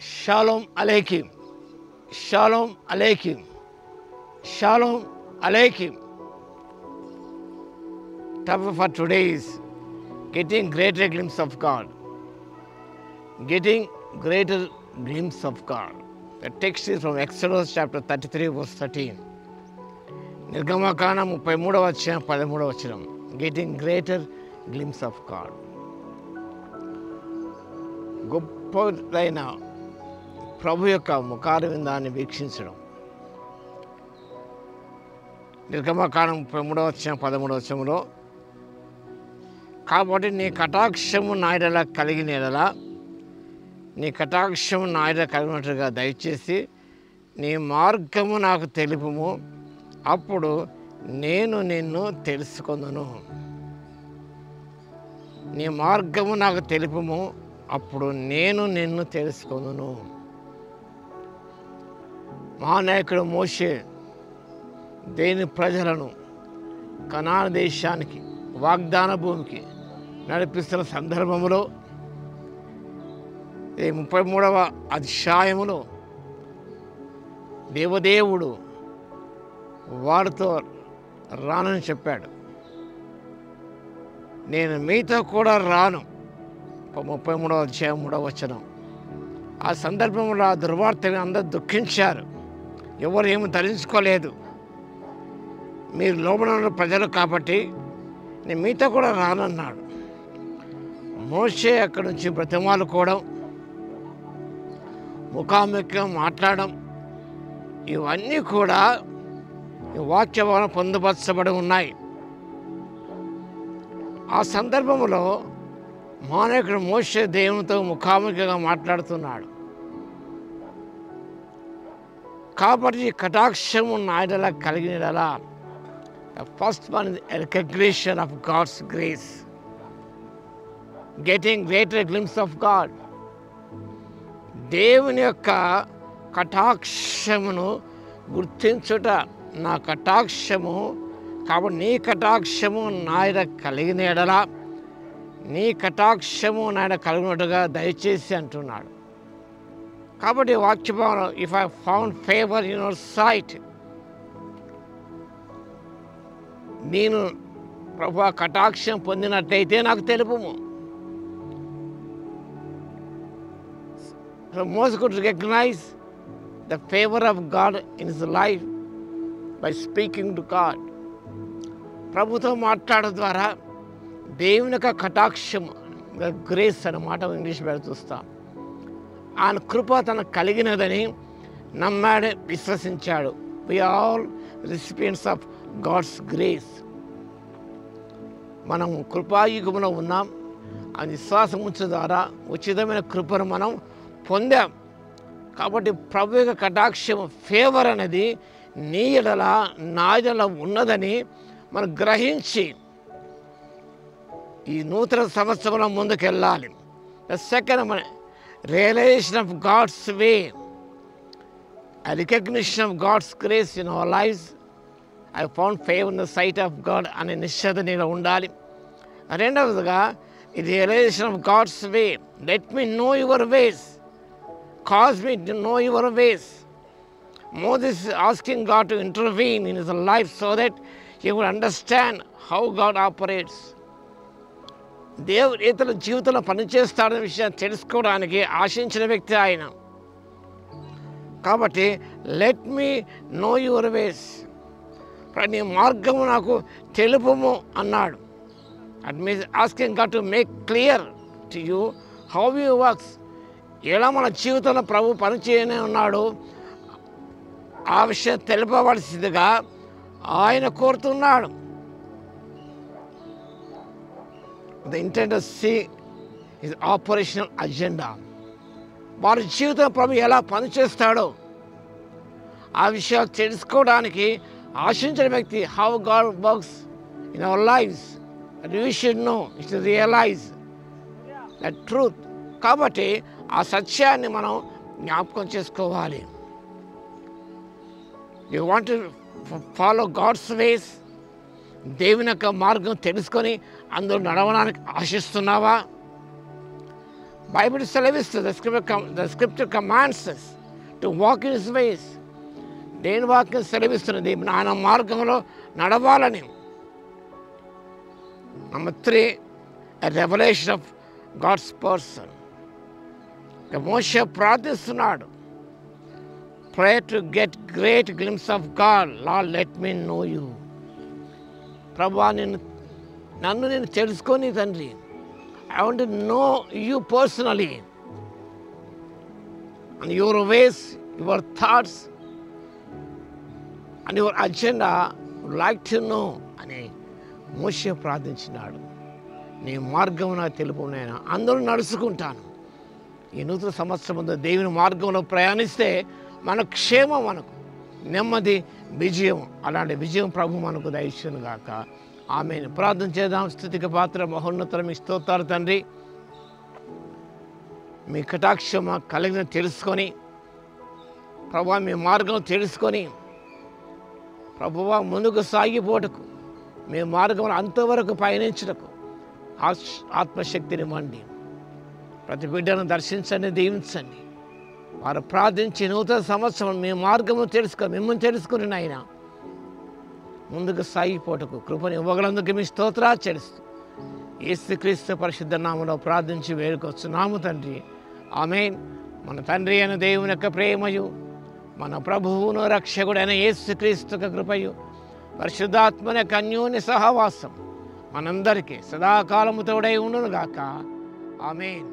Shalom Aleichem. Shalom Aleichem. Shalom Aleichem. Topic for today is getting greater glimpse of God. Getting greater glimpse of God. The text is from Exodus chapter 33 verse 13. నిర్గమకాండం 33వ అధ్యాయం 13వ వచనం. Getting greater glimpse of God. గొప్పదైన ప్రభు యొక్క ముఖారవిందాన్ని వీక్షించడం. నిర్గమకాండం 33వ అధ్యాయం 13వ వచనంలో, కాబట్టి నీ కటాక్షము నా యెడల కలిగిన యెడల, నీ కటాక్షము నా యెడల కలిగినట్టుగా దయచేసి నీ మార్గము నాకు తెలుపుము, అప్పుడు నేను నిన్ను తెలుసుకొందును. నీ మార్గము నాకు తెలుపుము, అప్పుడు నేను నిన్ను తెలుసుకొందును. మహానాయకుడు మోషే దేని ప్రజలను కనాను దేశానికి, వాగ్దాన భూమికి నడిపిస్తున్న సందర్భంలో ఈ 33వ అధ్యాయములో దేవదేవుడు వారితో రానని చెప్పాడు. నేను మీతో కూడా రాను. 33వ అధ్యాయం 3వ వచనం. ఆ సందర్భంలో ఆ దుర్వార్తని అందరూ దుఃఖించారు. ఎవరు ఏమి ధరించుకోలేదు. మీరు లోబడిన ప్రజలు కాబట్టి నేను మీతో కూడా రానన్నాడు. మోషే అక్కడి నుంచి బ్రతిమాలుకోవడం, ముఖాముఖిగా మాట్లాడడం, ఇవన్నీ కూడా ఈ వాక్యభవనం పొందుపరచబడి ఉన్నాయి. ఆ సందర్భంలో మానవుడు మోషే దేవునితో ముఖాముఖిగా మాట్లాడుతున్నాడు. కాబట్టి కటాక్షము నా యెడల కలిగిన యెడల, the first one is a recognition of God's grace. Getting greater glimpse of God. దేవుని యొక్క కటాక్షమును గుర్తించుట. నా కటాక్షము, కాబట్టి నీ కటాక్షము నా యెడల కలిగిన యెడల, నీ కటాక్షము నా యెడల కలిగినట్టుగా దయచేసి అంటున్నాడు. కాబట్టి వాక్యభావన, if I found favour in your sight, నేను ప్రభువా కటాక్షం పొందినట్టయితే నాకు తెలుపుము. So Moses could recognize the favor of God in his life by speaking to God. ప్రభుతో మాట్లాడడం ద్వారా దేవుని యొక్క కటాక్షం, గ్రేస్ అన్నమాట ఇంగ్లీష్ పేరు చూస్తాం. ఆయన కృప తనకు కలిగినదని నమ్మాడు, విశ్వసించాడు. We are all recipients of God's grace. మనం కృపాయుగంలో ఉన్నాం. ఆ విశ్వాసం ఉంచడం ద్వారా ఉచితమైన కృపను మనం పొందాం. కాబట్టి ప్రభు యొక్క కటాక్షం, ఫేవర్ అనేది నీ యెడల నా యెడల ఉన్నదని మనం గ్రహించి ఈ నూతన సంవత్సరంలో ముందుకెళ్ళాలి. ద సెకండ్ మన realisation of God's way, a recognition of God's grace in our lives. I found favor in the sight of God అనే నిశ్చయత నీలో ఉండాలి. రెండవదిగా, ఇది realisation of God's way. Let me know your ways, cause me to know your ways. Moses is asking God to intervene in his life so that he would understand how God operates. దేవుడు ఇతరుల జీవితంలో పనిచేస్తాడనే విషయాన్ని తెలుసుకోవడానికి ఆశించిన వ్యక్తి ఆయన. కాబట్టి let me know your ways, నీ మార్గము నాకు తెలుపుము అన్నాడు. That means asking God to make clear to you how you works. ఎలా మన జీవితంలో ప్రభు పనిచేయనే ఉన్నాడు, ఆ విషయం తెలుపవలసిందిగా ఆయన కోరుతున్నాడు. The intent to see his operational agenda. వారి జీవితం ప్రభు ఎలా పనిచేస్తాడో ఆ విషయాలు తెలుసుకోవడానికి ఆశించిన వ్యక్తి. How God works in our lifes, that we should know, it realize that truth. కాబట్టి ఆ సత్యాన్ని మనం జ్ఞాపకం చేసుకోవాలి. You want to follow God's ways, దేవుని యొక్క మార్గం తెలుసుకొని అందులో నడవడానికి ఆశిస్తున్నావా? బైబిల్ సెలవిస్తుంది. The scripture commands us to walk in his ways. దేని వాక్యం సెలవిస్తున్నది ఆయన మార్గంలో నడవాలని. Number 3, a revelation of God's person. మోషే ప్రార్థిస్తున్నాడు, pray to get great glimpse of God. Lord, let me know you. ప్రభువా, నన్ను నేను తెలుసుకొని తండ్రి. I want to know you personally and your ways, your thoughts and your agenda. Would like to know అని మోషే ప్రార్థించినాడు. నీ మార్గం నాకు తెలుపు నాయనా, అందరూ నడుచుకుంటాను. ఈ నూతన సంవత్సరం ముందు దేవుని మార్గంలో ప్రయాణిస్తే మన క్షేమం, మనకు నెమ్మది, విజయం. అలాంటి విజయం ప్రభు మనకు దయచేయును గాక. ఆమేన్. ప్రార్థన చేద్దాం. స్తుతికి పాత్ర మహోన్నతుల మీ స్తోత్రాలు తండ్రి. మీ కటాక్షం కలిగిన తెలుసుకొని ప్రభువా, మీ మార్గం తెలుసుకొని ప్రభువా ముందుకు సాగిపోటకు, మీ మార్గంలో అంతవరకు పయనించుటకు ఆత్మశక్తినివ్వండి. ప్రతి బిడ్డను దర్శించండి, దీవించండి. వారు ప్రార్థించి నూతన సంవత్సరం మీ మార్గము తెలుసుకొని, మిమ్మల్ని తెలుసుకుని నాయన ముందుకు సాగిపోటకు కృపను ఇవ్వగలందుకు మీ స్తోత్రాలు చెల్లిస్తూ యేసుక్రీస్తు పరిశుద్ధ నామములో ప్రార్థించి వేడుకొచ్చున్నాము తండ్రి. ఆమేన్. మన తండ్రి అయిన దేవుని యొక్క ప్రేమయు, మన ప్రభువును రక్షకుడైన యేసుక్రీస్తు యొక్క కృపయు, పరిశుద్ధాత్మని యొక్క అన్యోన్య సహవాసం మనందరికీ సదాకాలము తోడై ఉండును గాక. ఆమేన్.